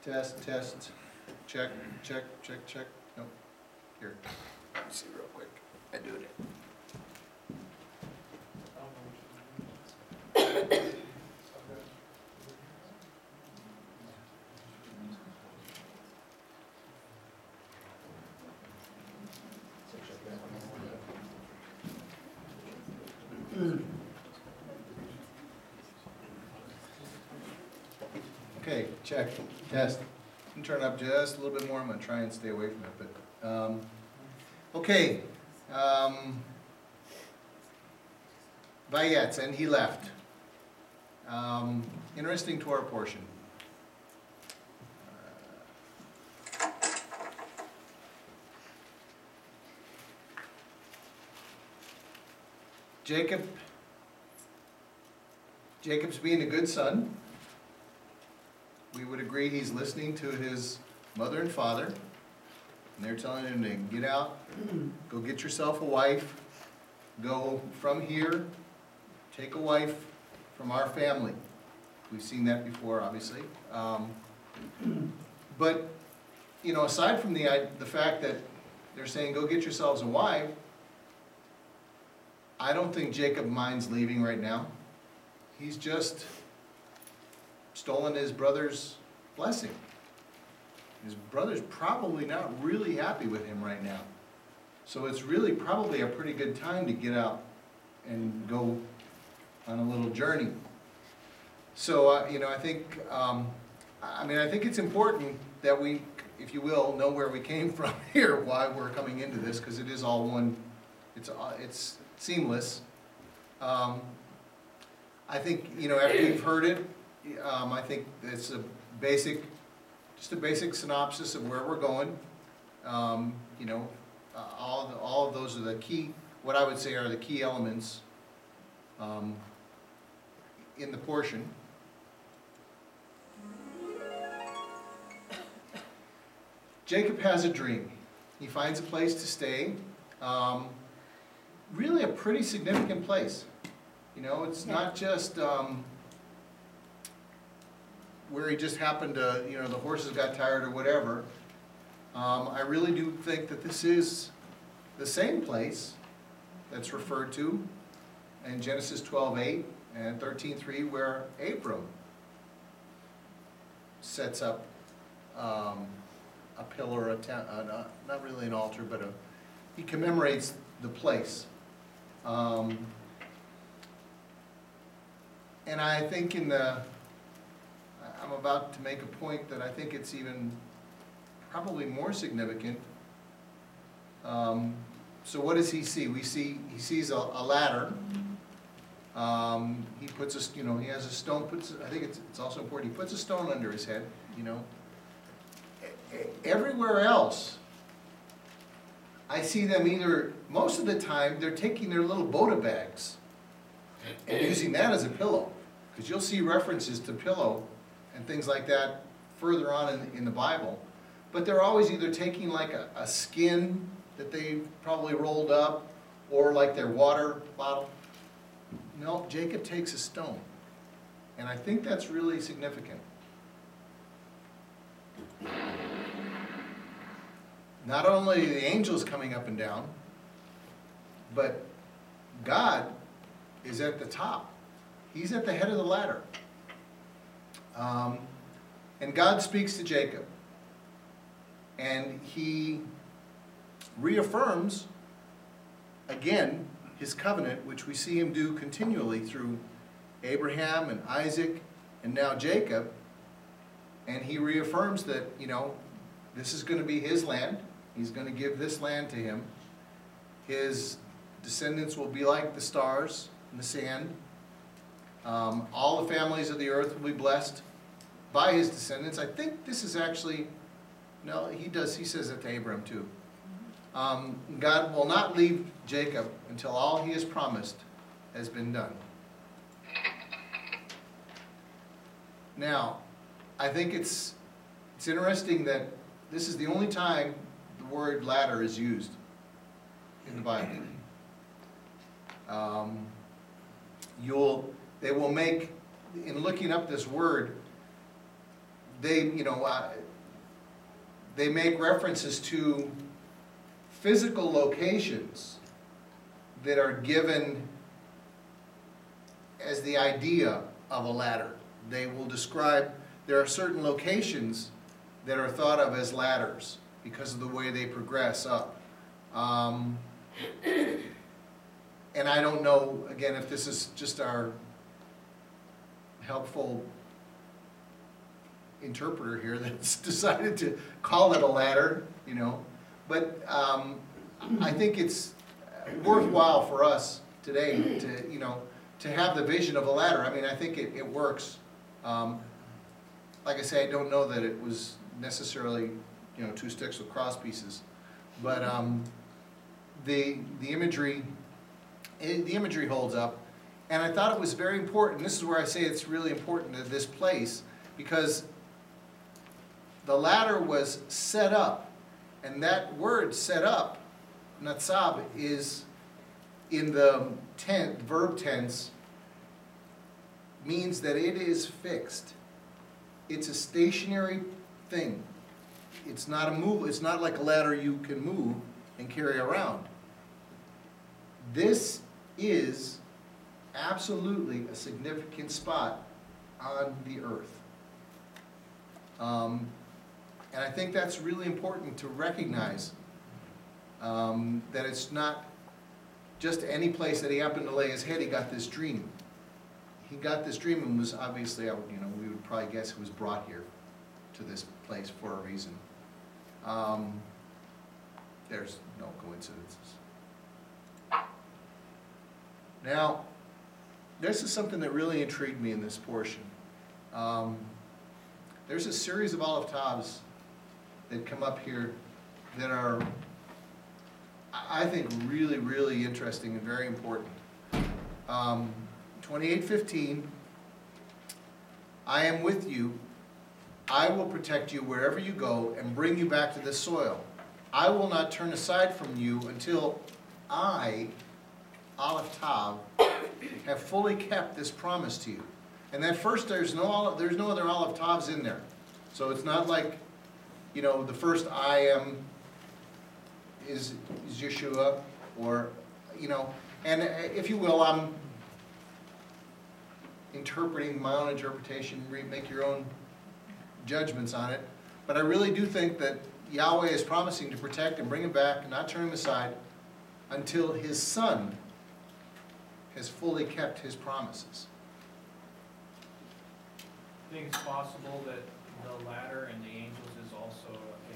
Test, test, check, check, check, check. Nope. Here. Let me see real quick. I do it. Okay, check, test. I'm gonna turn it up just a little bit more. I'm gonna try and stay away from it, but, okay. Vayetze, and he left. Interesting Torah portion. Jacob's being a good son. We would agree he's listening to his mother and father, and they're telling him to get out, go get yourself a wife, go from here, take a wife from our family. We've seen that before, obviously. But, you know, aside from the fact that they're saying, go get yourselves a wife, I don't think Jacob minds leaving right now. He's just stolen his brother's blessing. His brother's probably not really happy with him right now. So it's really probably a pretty good time to get out and go on a little journey. So, you know, I think, I think it's important that we, if you will, know where we came from here, why we're coming into this, because it is all one, it's seamless. I think, you know, after you've heard it, I think it's just a basic synopsis of where we're going. You know, all of those are the key, what I would say are the key elements in the portion. Jacob has a dream. He finds a place to stay. Really a pretty significant place. You know, it's not just where he just happened to, you know, the horses got tired or whatever. I really do think that this is the same place that's referred to in Genesis 12:8 and 13:3, where Abram sets up a pillar, not really an altar, but he commemorates the place. And I think I'm about to make a point that I think it's even probably more significant. So what does he see? He sees a ladder. He puts he has a stone. I think it's also important. He puts a stone under his head. You know, everywhere else, I see them most of the time they're taking their little Boda bags and using that as a pillow, because you'll see references to pillow and things like that further on in the Bible. But they're always either taking like a skin that they probably rolled up, or like their water bottle. No, Jacob takes a stone. And I think that's really significant. Not only are the angels coming up and down, but God is at the top. He's at the head of the ladder. And God speaks to Jacob. And he reaffirms, again, his covenant, which we see him do continually through Abraham and Isaac and now Jacob. And he reaffirms that, you know, this is going to be his land. He's going to give this land to him. His descendants will be like the stars and the sand. All the families of the earth will be blessed by his descendants. I think this is actually, no, he says it to Abraham too. God will not leave Jacob until all he has promised has been done. Now, I think it's interesting that this is the only time the word ladder is used in the Bible. They will make, in looking up this word, they, they make references to physical locations that are given as the idea of a ladder. They will describe, there are certain locations that are thought of as ladders because of the way they progress up. And I don't know, again, if this is just our helpful interpreter here that's decided to call it a ladder, but I think it's worthwhile for us today to have the vision of a ladder. I mean, I think it works. Like I say, I don't know that it was necessarily, two sticks with cross pieces, but the imagery holds up, and I thought it was very important. This is where I say it's really important to this place, because the ladder was set up, and that word "set up," natsab, is in the verb tense, means that it is fixed. It's a stationary thing. It's not it's not like a ladder you can move and carry around. This is absolutely a significant spot on the earth. And I think that's really important to recognize, that it's not just any place that he happened to lay his head. He got this dream. He got this dream and was obviously, we would probably guess he was brought here to this place for a reason. There's no coincidences. Now, this is something that really intrigued me in this portion. There's a series of Aleph Tavs that come up here that are, I think, really, really interesting and very important. 28:15, I am with you. I will protect you wherever you go and bring you back to this soil. I will not turn aside from you until I, Aleph Tav, have fully kept this promise to you. And that first, there's no other Aleph Tavs in there. So it's not like, the first I am is Yeshua, or, and if you will, I'm interpreting my own interpretation, make your own judgments on it. But I really do think that Yahweh is promising to protect and bring him back and not turn him aside until his son has fully kept his promises. I think it's possible that the ladder and the angels is also a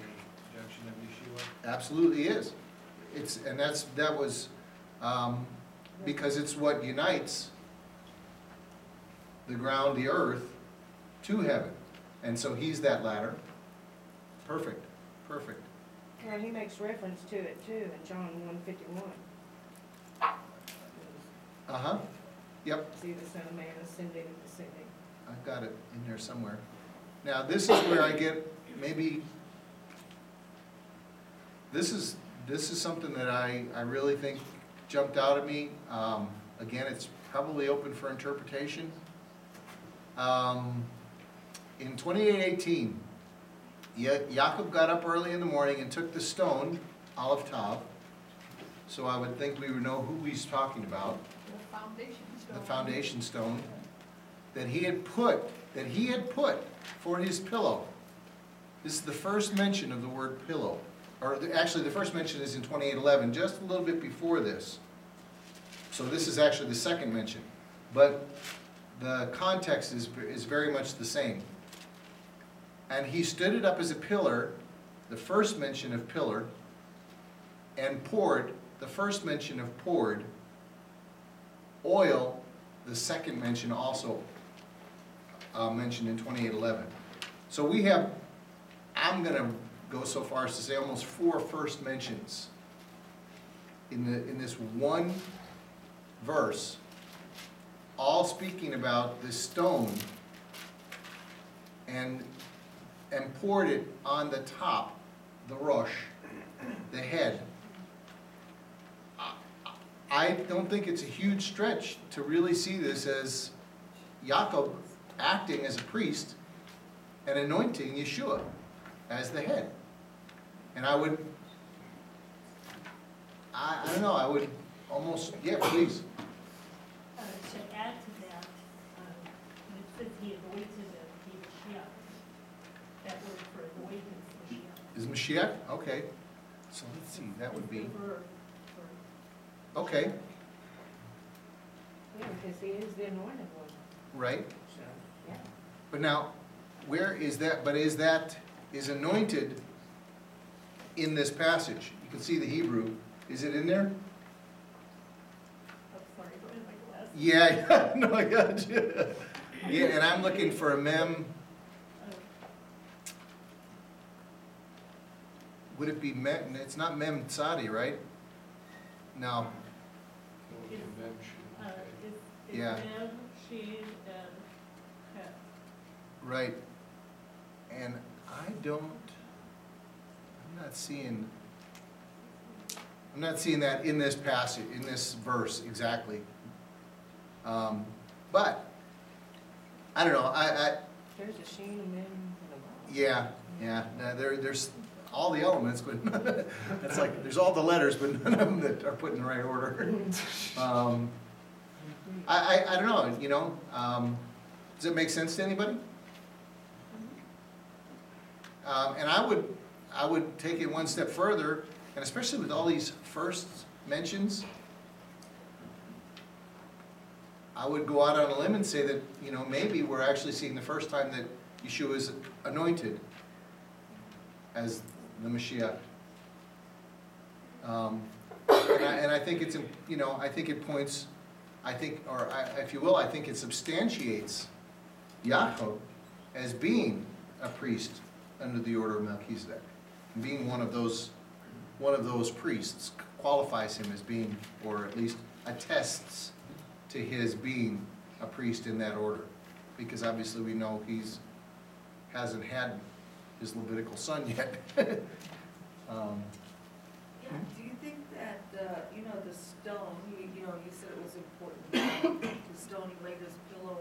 projection of Yeshua. Absolutely is. That was because it's what unites the ground, the earth, to heaven. And so he's that ladder. Perfect. Perfect. And he makes reference to it too in John 1:51. Uh-huh. Yep. See the Son of Man ascending and descending. I've got it in there somewhere. Now this is where I get maybe this is something that I really think jumped out at me. Again, it's probably open for interpretation. In 28:18, Yaakov got up early in the morning and took the stone, Aleph Tav. So I would think we would know who he's talking about. The foundation stone that he had put for his pillow. This is the first mention of the word pillow. Actually, the first mention is in 28:11, just a little bit before this. So this is actually the second mention. But the context is very much the same. And he stood it up as a pillar, the first mention of pillar, and poured, the first mention of poured, oil, the second mention also mentioned in 28:11. So we have, I'm going to go so far as to say almost 4 first mentions in this one verse, all speaking about this stone and poured it on the top, the rosh, the head. I don't think it's a huge stretch to really see this as Yaakov acting as a priest and anointing Yeshua as the head. And I would, I don't know, I would almost, yeah, please. To add to that, when it says he anointed the Mashiach, that word for anointing is Mashiach. Is Mashiach? Okay. So let's see, that would be, It's the verb for okay, Yeah, because he is the anointed one, right? yeah. But now, where is that, but is anointed in this passage? You can see the Hebrew. Is it in there? I'm sorry, I don't have my glasses. Yeah, no, I got you. Yeah, and I'm looking for a mem, would it be mem, it's not mem tzadi, right? No, It's Yeah. Mem, Shin, and Heth. right. And I don't, I'm not seeing that in this passage, in this verse exactly. But, I don't know, There's a sheen, a mem, and a vav. yeah, no, there's all the elements, but it's like, there's all the letters, but none of them that are put in the right order. I don't know, you know, does it make sense to anybody? And I would take it one step further, and especially with all these first mentions, I would go out on a limb and say that, you know, maybe we're actually seeing the first time that Yeshua is anointed as the Mashiach. And I think it's, you know, I think it points, if you will, I think it substantiates Yaakov as being a priest under the order of Melchizedek. Being one of those priests qualifies him as being, or at least attests to his being a priest in that order. Because obviously we know hasn't had his Levitical son yet. Yeah, do you think that, the stone, you said it was important, the stone he laid his pillow